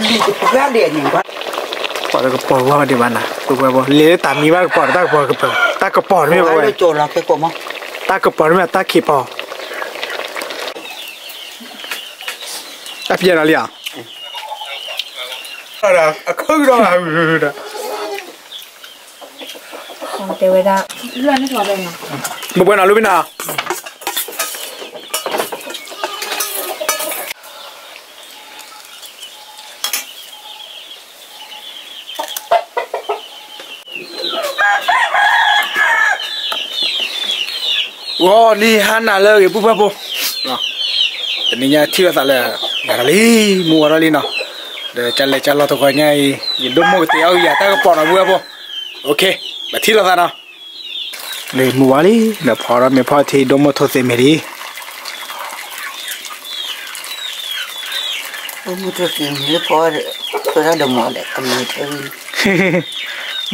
Bukan dia ni kan. Pak tak kepor buat di mana? Buat lihat tak mi buat tak kepor kepor. Tak kepor ni buat. Ada corak ke kok mah? Tak kepor ni tak kipor. Tapi jangan lihat. Ada, aku dah. Dewe dah. Lu ni suara mana? Bukan alu bina. Wah, ni hana lagi buat apa? Nah, ininya tiada salah. Kali muara li nah. Dah cale tu kau nyai. Ini mau tiaw ya, tak kepor buat apa? Okay, berarti lah sana. Ni muara li, dah pora me pati domo tu semeri. Mutu ni por pora domo le kami tu.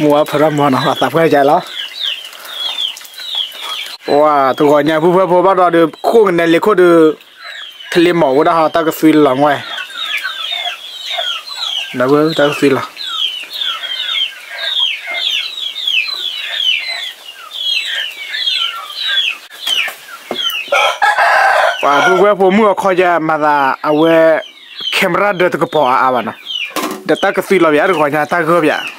Muara pora mana? Tak apa jalan. Wah, tu kau nyai buat apa dah kau ni lekor tu terima dah tak kesuil lang weh. Dah boleh tak kesuil lah. Wah, buat apa mu kau je mana awe kamera dah tu kepor awan lah. Dah tak kesuil lah biar kau nyai tak kau biar.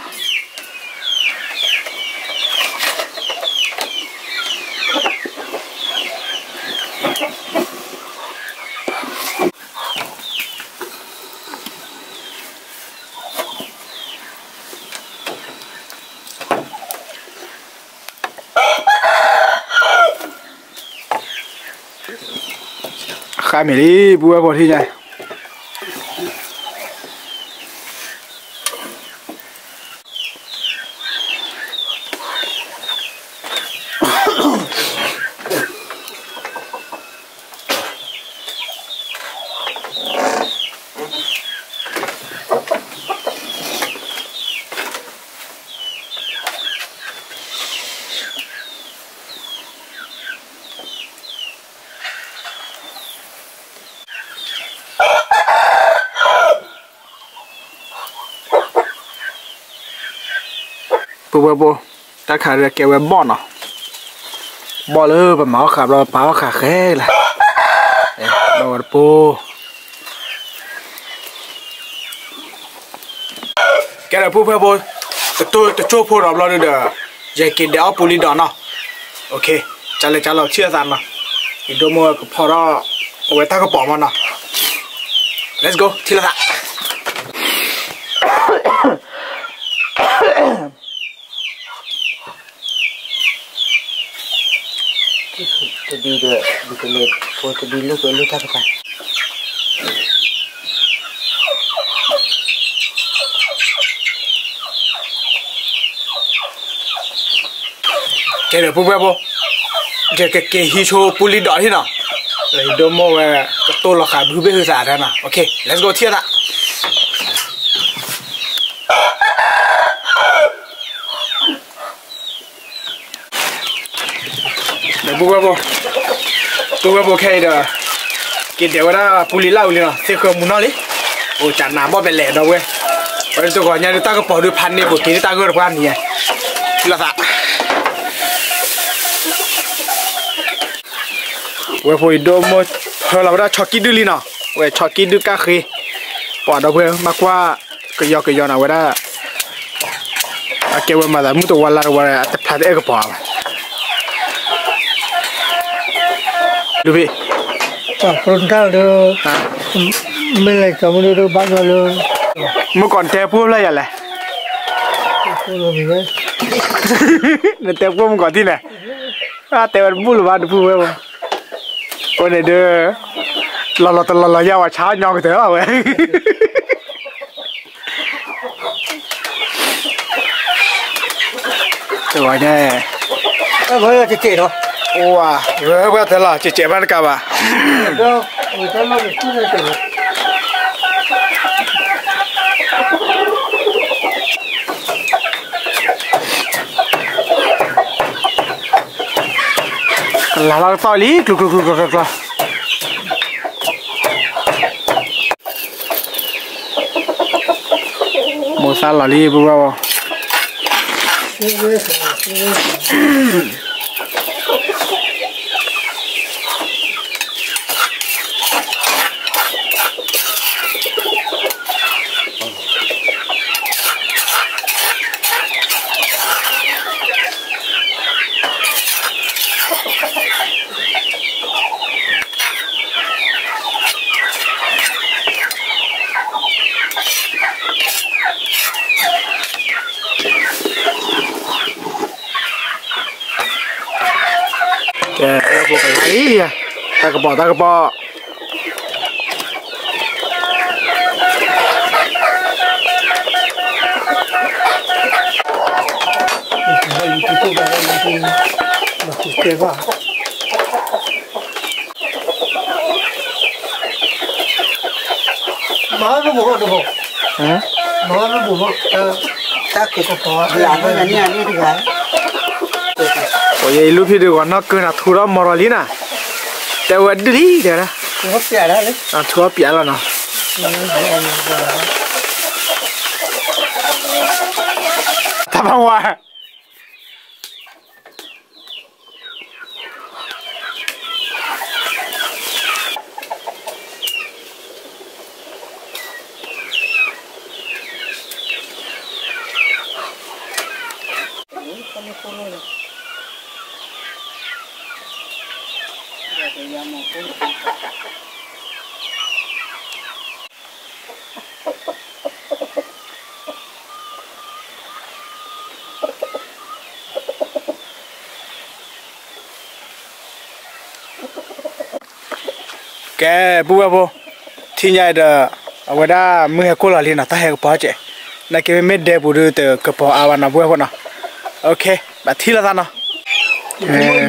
Kami ni buat apa sih jay? Buat tak ada kewet bon ah, bon le bermau khap lo pau khak ke lah, lor po, kera po tu po rab lo dah, jaket dia puli dah na, okay, cale cia sana, itu mau pora, awak tak kepo mana, let's go, tiada. Tadi dia bukan le, foto dulu tak apa. Kera buat apa? Jaket hijau puli dah ni na. Itu mau tu lah kan berubah sahaja na. Okay, let's go tiada. Buat apa? Buat apa kaya dah? Kita orang puli lau ni lah, sekarang mana ni? Oh, jangan nampak belak dah weh. Orang tu kau nyari tak kepadu pan ni, kita tak kau pan ni. Sila tak? Weh, pun itu mau kalau ada coki dulu na, weh coki dulu kaki. Pada weh makwa kerja na weh dah. Akhir weh malah mutu walar weh tepat ekor. Lebih. Frontal tu. Mulai kamu tu bangun tu. Mukon tepu lah ya le. Nanti tepu mukon ti le. Tepu bulu baru tepu apa. Oh ni dia. Lalu ya wah cah nyok tu lah weh. Tu aja. Boleh cecik tu. Wah, berapa telah cecek mana kau? Lalu tali, kluk. một sao là đi bố bao kìa bộ cái này à ta cái bò nói nó bố được không? hả Nói nó bố ta cái có làm cái này đi thì cái ủa vậy lúc khi được nó cứ là thu đó mò lý nè tao ăn đi thế đó không có tiền đấy à thu bịa rồi nè ta bao hoa cái bố thì nhảy đó ở đó mưa cô là liền là ta hay có bao chứ nãy cái mấy đẹp bố đưa từ cái bao áo nào bố nào ok bà thi là ta nào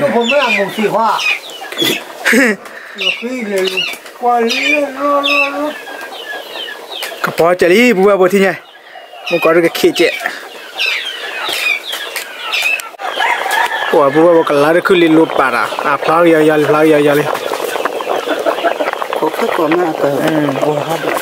nó không phải là một gì hoa nó khi là qua nó cái bao chạy đi bố thì nhảy muốn có được cái khí chứ bố cái lá được cứ liên lụt bà à phao giờ có khách có mà cái có hát được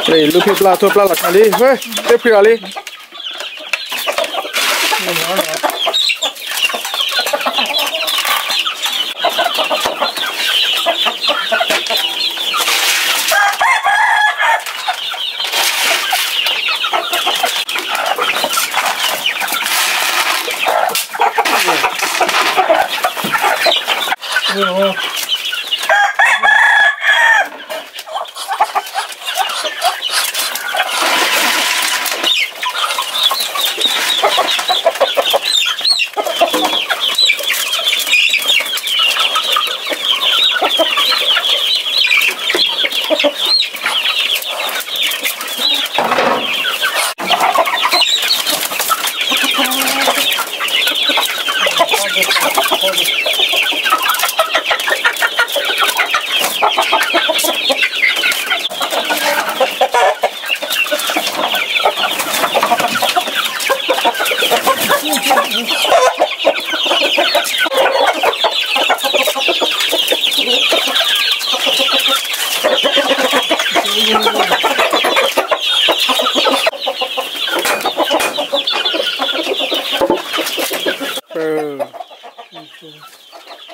đây lúc khi thôi là cái đi với tiếp khi đi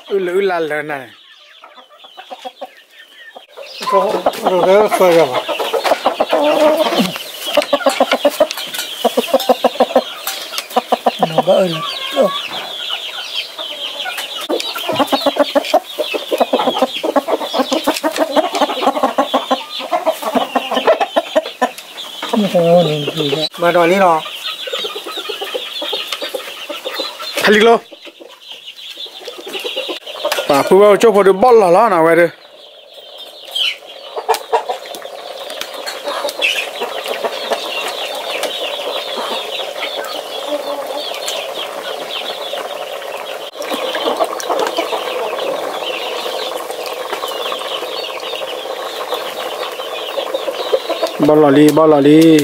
lử là này có rồi cái rồi nó bỡ mà đòi đi nó thay lịch luôn và phụ vào cho được bớt là nào vậy đi bao lò đi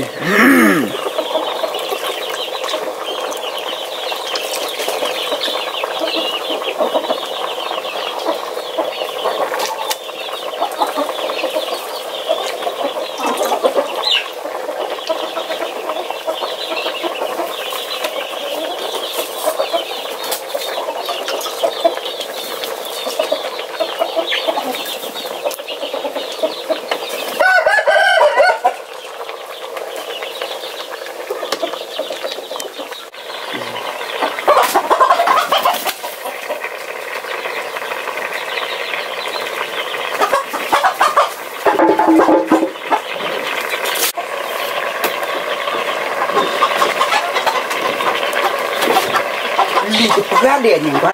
điện nhìn quá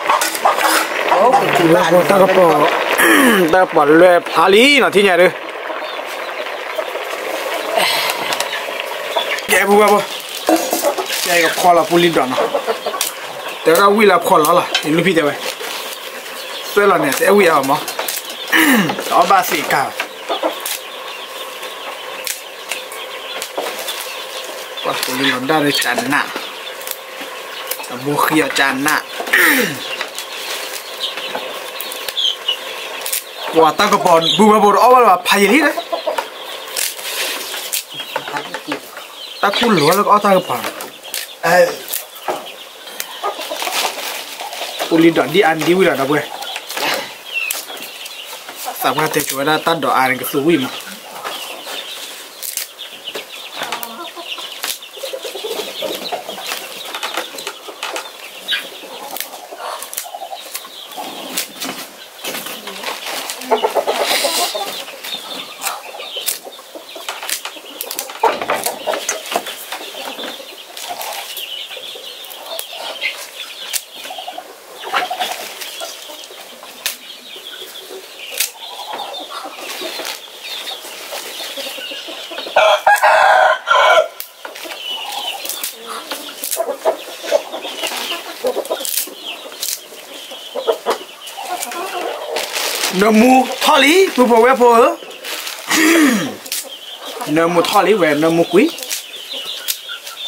ta có bỏ lẹp phá lý nó thế nhỉ đây cái bùa bùa cái kho là pulin đó nóแต่ก็วิ่งละพอแล้วล่ะเห็นลูกพี่เดี๋ยวไปเสื้อเราเนี่ยแต่วิ่งเอาหมอเอาบาสิก้าว่าตัวนี้เราได้ในจานหน้าแต่บุกเขียจานหน้าว่าตั้งกระป๋องบูบเอาไว้ว่าพายลี่นะตั้งคุณหลวงแล้วก็เอาตั้งกระป๋องอุลิดดดีอันดีวิลาดับเว้ยสามารถเตะช่วยได้ตัดดอกอันกับสูวิมนมูทอลีผู้บอกว่าพอนมูทอลีเวนมูกุย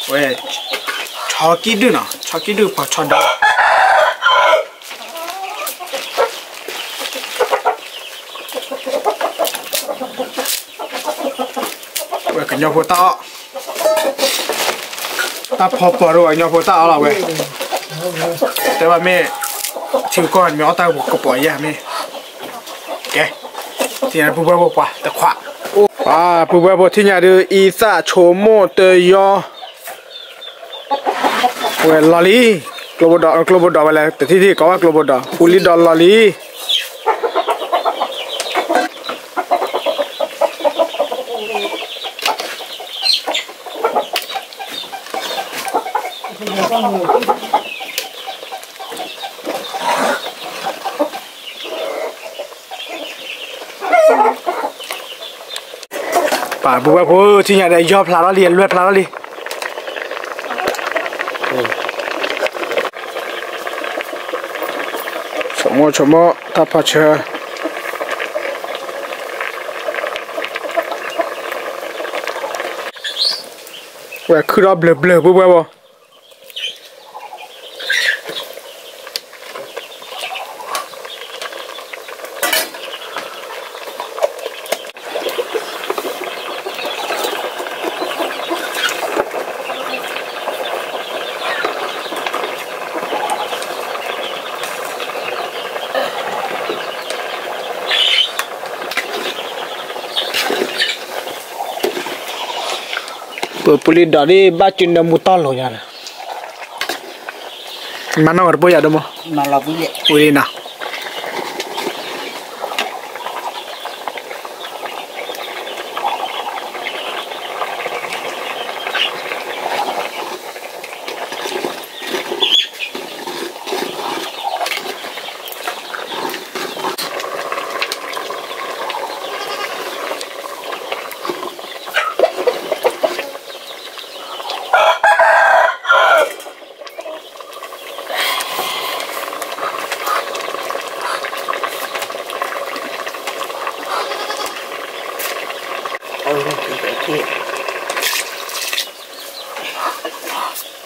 เว้ชอกี้ดูนะชอกี้ดูพอชอนดเว้กันยอพอตาพอปอรู้ว่ายอพอตาเอาละเว้แต่ว่าแม่ถือก่อนมีเอาตาบอกกระป๋อยแย่แม่แกที่นั่นผู้บริโภคว่าแต่ขวาผู้บริโภคที่นี่ดูอีสานโชโมเตยอเวลลอลีกลบดอไปเลยแต่ที่ก็ว่ากลบดอพูลิดอลลอลีป่าบัวพูที่นี่ได้ยอพลาแล้วเรียนเลือดพลาแล้วดิชมตาพัชเชอเว้ยคือเราเบลอบัวบ่Pulih dari bacin dan mutal loh ya. Mana orang punya demo? Malah punya. Pulih nah.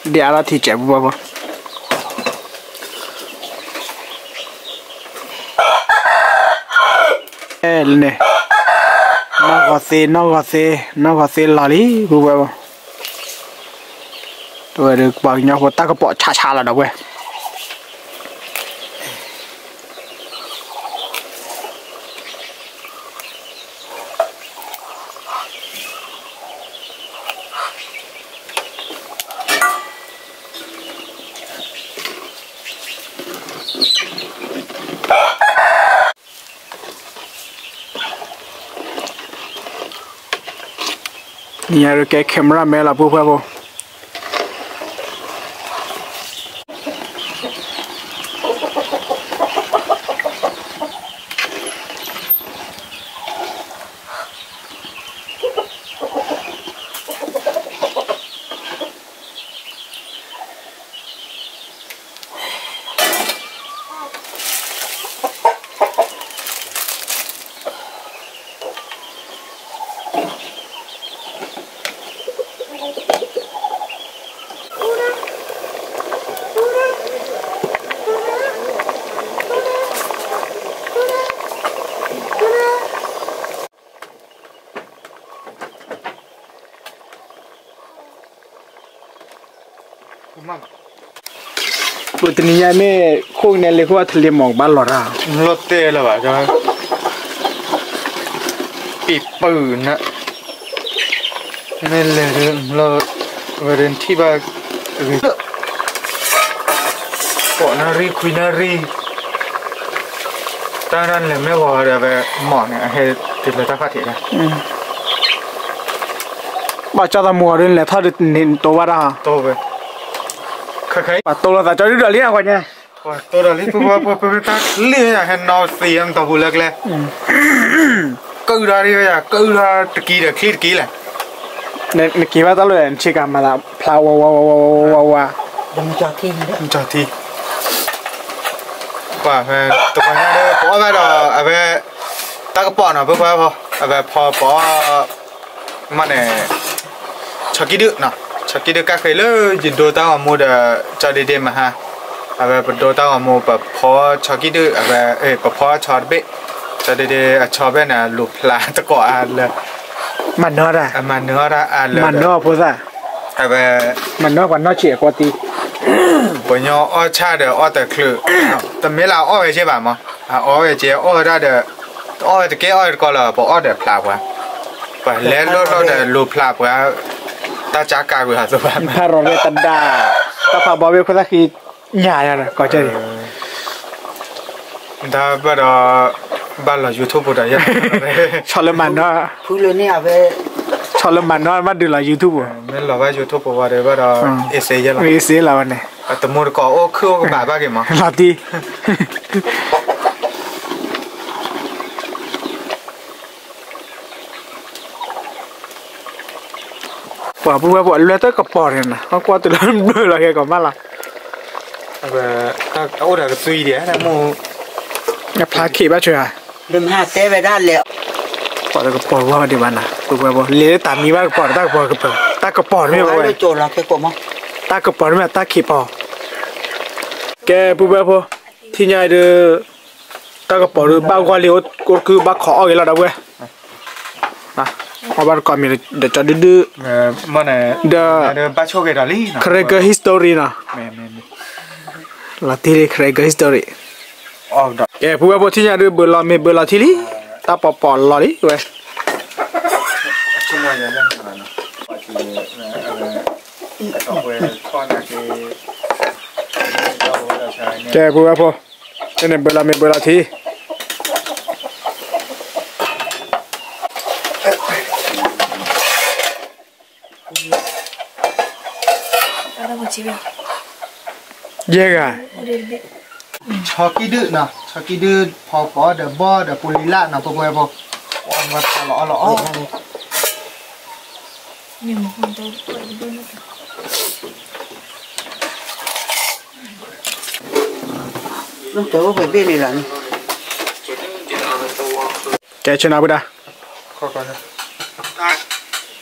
Dia lah ti cek buat apa? Ni, nak kasih lari buat apa? Tu ada banyak kota kepok caca lah dah weh. Ni ada kayak kamera mela buat apa? ปุตนี้ยังไม่โค้งเนี่ยเลยว่าทะเลหมอกบ้านหลอดอ่ะ รถเต้แล้วว่ะจ้ะปีปืนนะไม่เลยเราเดินที่บ้านปอนารีคุยนารีตอนนั้นเลยไม่ว่าเดี๋ยวไปหมอเนี่ยให้ติดเลยตาพัดถีนะ บ้าจ้าตามัวเรื่องแหละถ้าดูนินตัวว่าอ่ะ โตไปใคร บ้าตัวเราแต่จะดูเรื่องอะไรเนี่ย ๆตัวเราลิปุ๊บปุ๊บตาเลี้ยเห็นนอเสียงตัวบุเล็กเลยก็อุดารีไปอ่ะก็อุดาตะกี้เด็กขี้ตะกี้แหละในกี่ว่าตลอดชิกามาละพลาวว ยังจอดที่นี่ จอดทีกว่าแม่ตัวนี้เด้อปอไปดอกเอาไปตากระป๋องน่ะเพิ่นพอเอาไปพอปอมันเนี่ยชักกี้ดึกน่ะชักกี้ดึกก็เคยเลยจิโดตาอมูดจอดเดมาฮะเอาไปโดตาอมูแบบพอชักกี้ดึกเอาไปพอชอดเบจอดเดชอดเบน่ะลูกหลานตะกออ่านเลยมันนอดอ่ะ มันเนื้อละอ่านเลยมันนอพูดอ่ะ เอาไปมันนอกว่าน้อเฉียกว่าตี ปญญาอ้อชาเดออ้อแต่คลือแต่ไม่ลาอ้อใช่ป่ะมั้งอ้อเจ้าอ้อได้เดออ้อตะเกียอ้อก็ละปออ้อเดอพลาบวะไปแล้วเราเดอลูพลาบวะตาจากากูหาสบายถ้าเราเรียนตันดาตาพาบอเวลคนละคือหยาอย่างนั้นก็จะดีถ้าบ้านเรายูทูบได้ยังชอบเล่นมันเนาะ พูดเลยเนี่ยเอาไป ชอบเล่นมันเนาะมาดูเรายูทูบไม่เราว่ายูทูบว่าเดี๋ยวเราเอเซ่ยังเอเซ่เราเนี่ยแต่มูดก็โอ้คือก็แบบว่ากี่มั้งลาตีป่าพูดว่าเลือดก็ปอดเลยนะเขากลัวตัวนั้นเบื่ออะไรก่อนมาล่ะถ้าเอาแต่ก็ซุยเดียวนะมูพาขี่บ้าช่วยเดิมห้าเต้ไปได้แล้วปอดก็ปอดว่าดีวันนะพูดว่าเลี้ยตามีว่าปอดตาปอดก็ปอดตาก็ปอดไม่ไหวโจรเราแค่กลัวมั้งตาก็ปอดไม่ตาขี่ปอดแกพูดว่าพอที่ไหนเด้อตาก็ปอดบ้ากว่าเลี้ยวก็คือบ้าขอเอาอย่างเราได้เว้ยนะเอาบ้านก่อนมีเดี๋ยวจะดื้อมันเนี่ยเดี๋ยวบ้าโชคกันลี่นะเครกฮิสตอรี่นะลาทีเรเครกฮิสตอรี่อ๋อแกพูดว่าพอที่ไหนเด้อเบลล์ไม่เบลล์ที่ลี่ตาปอปอดลอลี่เว้ยช่วยยังไงนะแกพูดว่าพอเนี่ยเบลล์ไม่เบลล์ที่เยอะอ่ะช็อกกี้ดื้อนะช็อกกี้ดื้อพอเดอะบอเดอะปุริล่านะพวกพวกมาตลอดนี่มันคงจะเปิดด้วยนะน้องเต๋อไปเบี้ยนี่หลังแกชนะบุดาขอก่อนนะ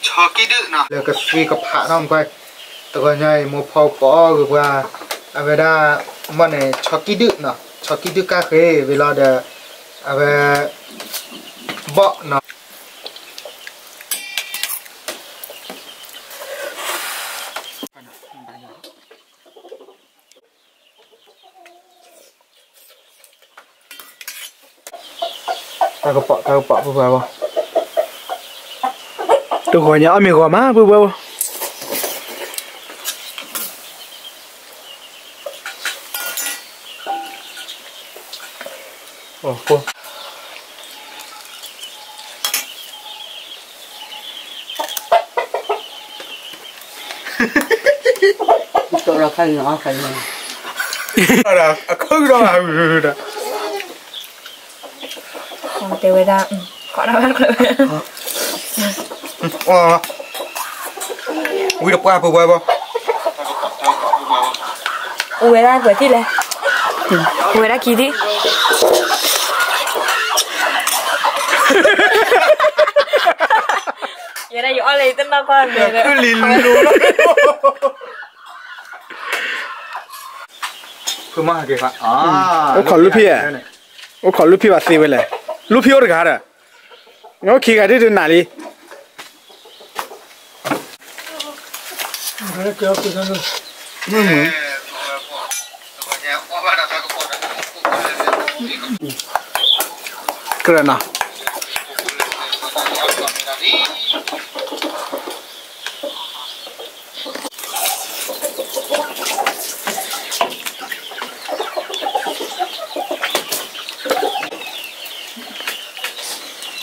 ช็อกกี้ดื้อนะแล้วก็ซีกับผ่าน้องไปตัวใหญ่โมพอคือว่าเอาไปได้มันเนี่ยช็อกกี้ดื้อนะช็อกกี้ดื้อก็คือเวลาเดเอาไปเบาะนะตากระเป๋าเพื่อว่าตัวหัวเนี่ยเอามีหัวมาเพื่อว่าโอ้โหตัวเราใครเนาะใครเนี่ยอะไรก็รออะไรของเทวดาขอรับมากเลยอ๋อวิ่งไปปุ๊บไปอุเวลาเปิดที่เลยอุเวลากี่ที่อย่าได้อยู่อะไรตั้งแต่ก่อนเลยคือลินรู้แล้วคือมาเกี่ยวกับโอ้ขอรูปพี่อ่ะโอ้ขอรูปพี่ว่าซีไปเลยรูปพี่โอ้ยกันอ่ะงั้นขี่กันที่ไหนดิเจ้าคือนั่น个人呐。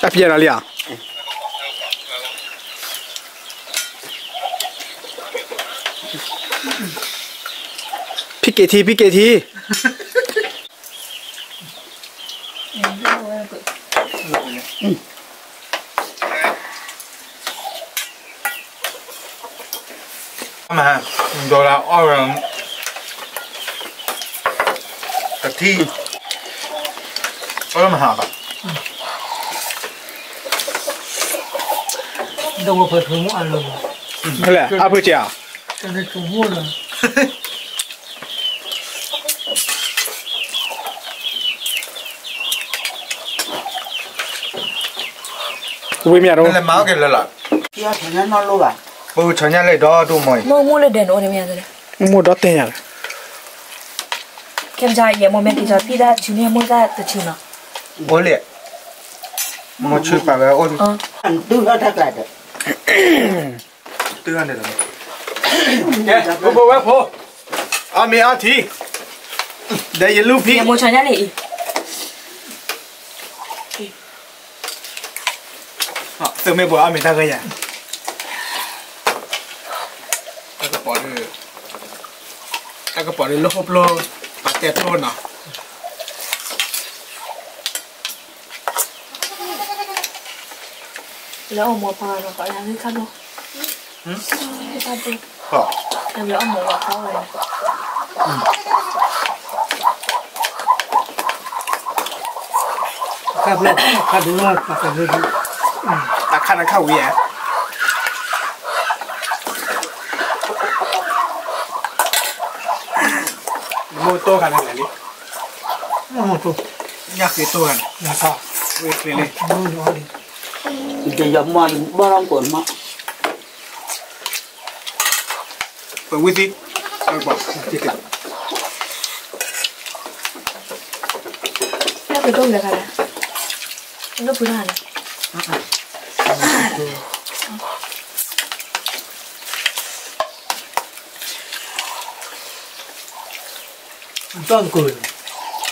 在偏哪里啊？พี่เกทีพี่เกทีมาดูแลอ้อมกะทิอ้อมหาปะ都我不同我了， นั่นแหละอาเพื่อเจ้า 现在中午了， กูไม่มีอะไร นั่นแหละมากันแล้วล่ะ Kia thì nó luôn à. ปูฉันยังเลยดอดูมวย mua lên đèn ô này mẹ rồi มูดอเตียง kem cha ye mo mẹ thì cho pi ra chú này mua ra từ chú nào โอเล่มาช่วยปากแล้วอ้น Anh đưa nó ra cái đấy. เตือนเลยเหรอ แกกูบอกว่าพอเอามีอาทีเดี๋ยวอย่าลูกพี่ ye mua cho nhá này เติมไม่บอกเอามีตั้งกันยังตั้งกระป๋องเลยตั้งกระป๋องเลยโลบโลปัดแต่โทษเนาะ แล้วเอาหมูปลาเราก็ยังไม่คันเนาะไม่คันจริง ก็ แล้วเอาหมูกับเขาเลย 看不了，看不了，看不了。 ตักขันเข้าเวียโมโต้กันอะไรนี่ 那么多， ยากคือตัวกัน 那啥， เวทเลย 有哪里？ Giờ giờ mà bao lâu còn mà. เปิดวิธีบอกที่ติด แล้วไปต้มเลยค่ะแล้วก็พื้นหัน 转滚，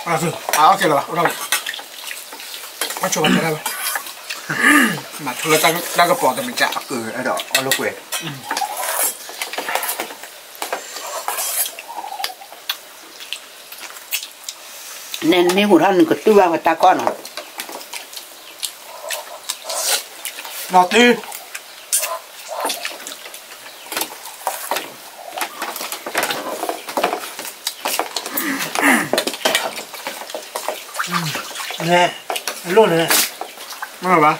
อ่ะสิโอเคแล้วเรามาชมกันได้ไหมมาทุเรศตั้งกระป๋องแต่ไม่จ่า ไอ้ดอกเอาลูกเวท Nên nếu một thằng có tư vào ta con à. นอตี 来，弄来， ไม่หรอวะ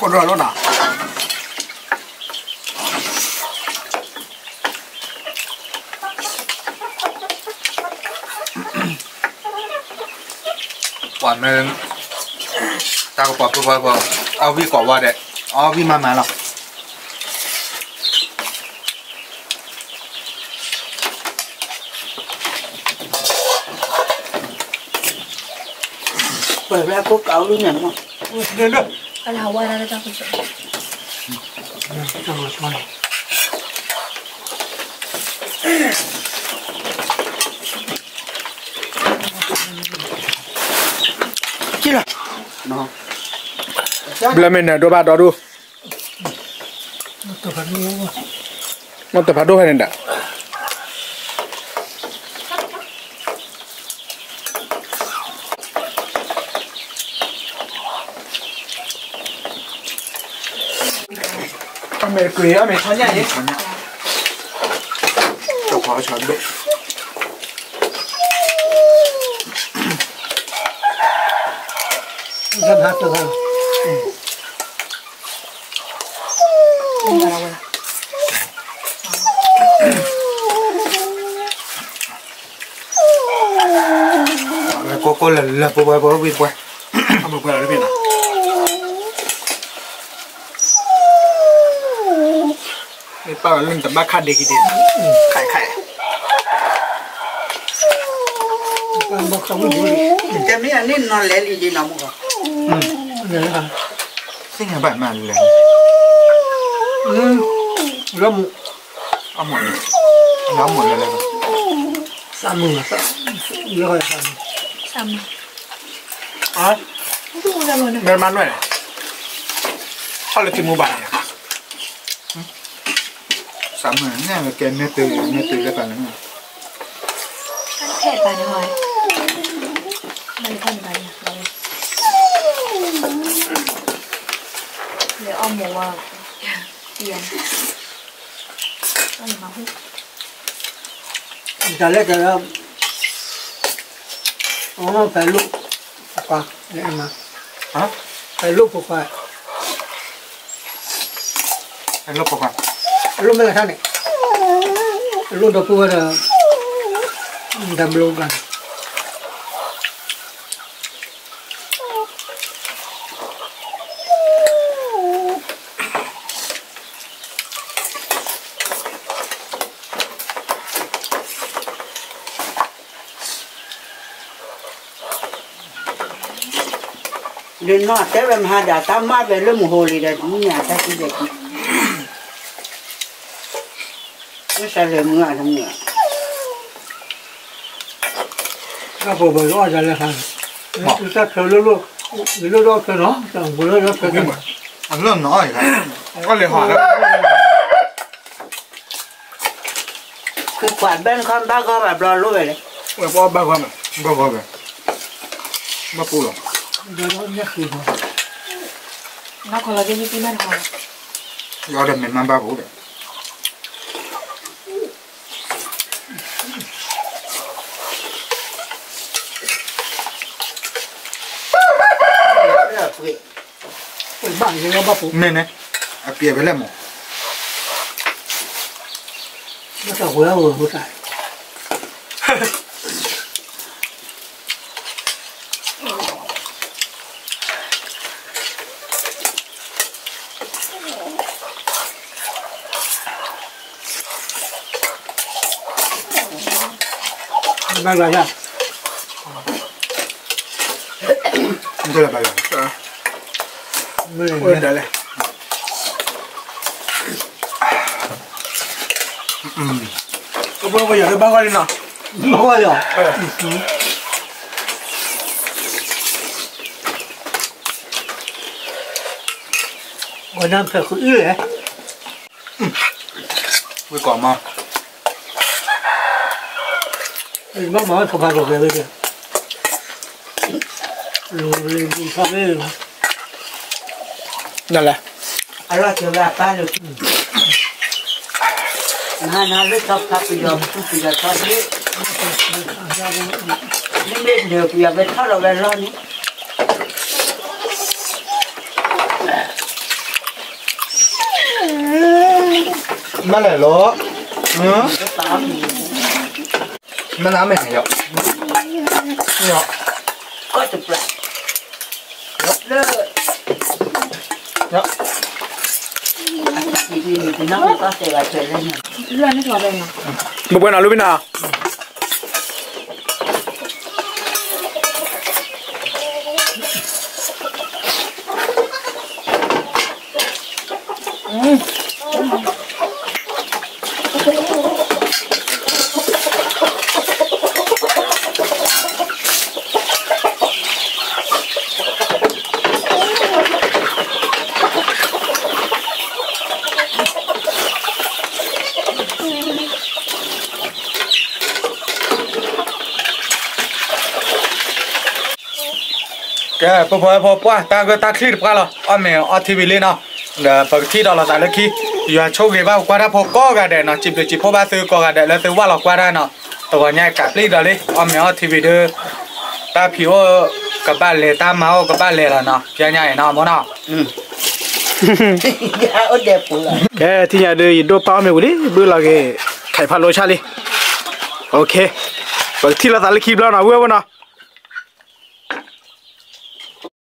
คนรอรถอ่ะ หวานมันตากระป๋องพอเอาวิกว่าเด็ดเอาวิมาหรอก Bởi ra có cáo luôn nhỉ đúng không? เดินด้วย ก็แล้วว่าแล้วจะคุณจะ 这么穿。 Chứ là nó เบลเมนเนี่ยดูบ้าดอดู 这个牛啊， มันแต่พัดดูให้เนี่ย อเมริกาอเมริกันยังยังจะขอช้อนด้วย 你看他这个， มาแล้วเว้ย โกเลยปุ๊บวิบ เอามาเพื่ออะไรพี่นะ ม ป้าเรื่องแต่บ้าขาดเด็กอีเด็กไข่ การบอกเขาไม่รู้เลย แต่ไม่อันนี้นอนเล่นดีน้องก็ เนี่ยนะครับ ซึ่งไงบ้านมาเลย แล้วมึง เอาหมดน้ำหมดเลยเลย สามมือสามแล้วก็สาม ซ้ำ อ๋อ ดูแล้วมัน เดินมาด้วยเขาเลยกินหมูบ่าย 3 มื้อเนี่ยแกเนื้อตื่นแล้วกันแล้ว แค่ไปหน่อยมันทำไปเราเดี๋ยวอ้อมหมูว่าเปลี่ยนก็เลยมาพูด แต่แรกจะแล้วอ๋อไปลูกปากเนี่ยมา ฮะ ไปลูกปาก เป็นลบปกติ ลูกไม่กระทั่งเนี่ยลูกตัวผู้เนี่ยดำลงกัน เดินนอดแต่แบบหาดาตามมาเป็นเรื่องโหลีเด็ดนี่เนี่ยถ้าที่เด็กไม่ใช่เลยมือทั้งเนื้อ ก็พอไปรอดจะเลยครับถ้าเธอลูกเธอเนาะแต่บุรุษเธอ อันเริ่มน้อยครับก็เลยหอแล้ว คือขวานแบนคอนบ้าก็แบบรอรู้ไปเลย เมื่อพ่อบ้าความ บ่แบบบ่ปูหรอก เดี๋ยวเนี่ยคือ นักคนเราจะมีที่แม่นหอย ยอดเป็นมันบ้าปูแบบ เป็นบ้านยังไงบ้าปุ๊บ เนี่ยเอาเปียไปแล้วหมด ไม่ต้องหัวหัวใจไม่ไรอ่ะ มันก็เลยไปเลย ไม่ เออเดี๋ยวเลยก็เพิ่งไปอยู่ในบ้านก็เลยเนาะ ไม่ไหวหรอวันนั้นเธอคืออื้อเลย ไว้ก่อนมา ไอ้บ้าหมาทำอะไรกันเลยเนี่ยรู้เลยทำไม่รู้ นั่นแหละ อะไรจะแบบป้าเลยน่าเลือกทับทับไปยอมทุกทีละทอดนี้นี่เด็กเดียวอย่าไปทอดเราเลยรอบนี้ มาเลยเหรอเนาะ ตาม มันน้ำไม่หายหรอกเนาะ ก็จะแปลกเลิก เนาะ ดีๆน้องก็เสียใจเลยเนี่ย เรื่องไม่ถอดเลยเนาะ มึงเป็นอะไรรู้ไหมนะแกพอป้าตาก็ตาคลีดปะล่ะอ้อมแมวอ้อทีวีเลยเนาะเดี๋ยวปกติเราตาเล็กขี้อย่าโชคดีบ้ากว่าถ้าพอก็กระเด็นเนาะจิบพ่อบ้าซื้อก็กระเด็นแล้วซื้อว่าเรากว่าได้เนาะตัวเนี้ยกับลีดเลยอ้อมแมวอ้อทีวีเด้อตาผิวกับบ้านเลยตาเมากับบ้านเลยละเนาะใหญ่ๆเนาะมั้งเนาะ อย่าเอาเด็กปุ๋ย แกที่อยากดูดูป้าเมกุดิบื้อเราแกไข่พะโล้ชาลีโอเคปกติเราตาเล็กขี้แล้วนะเว้ยเนาะ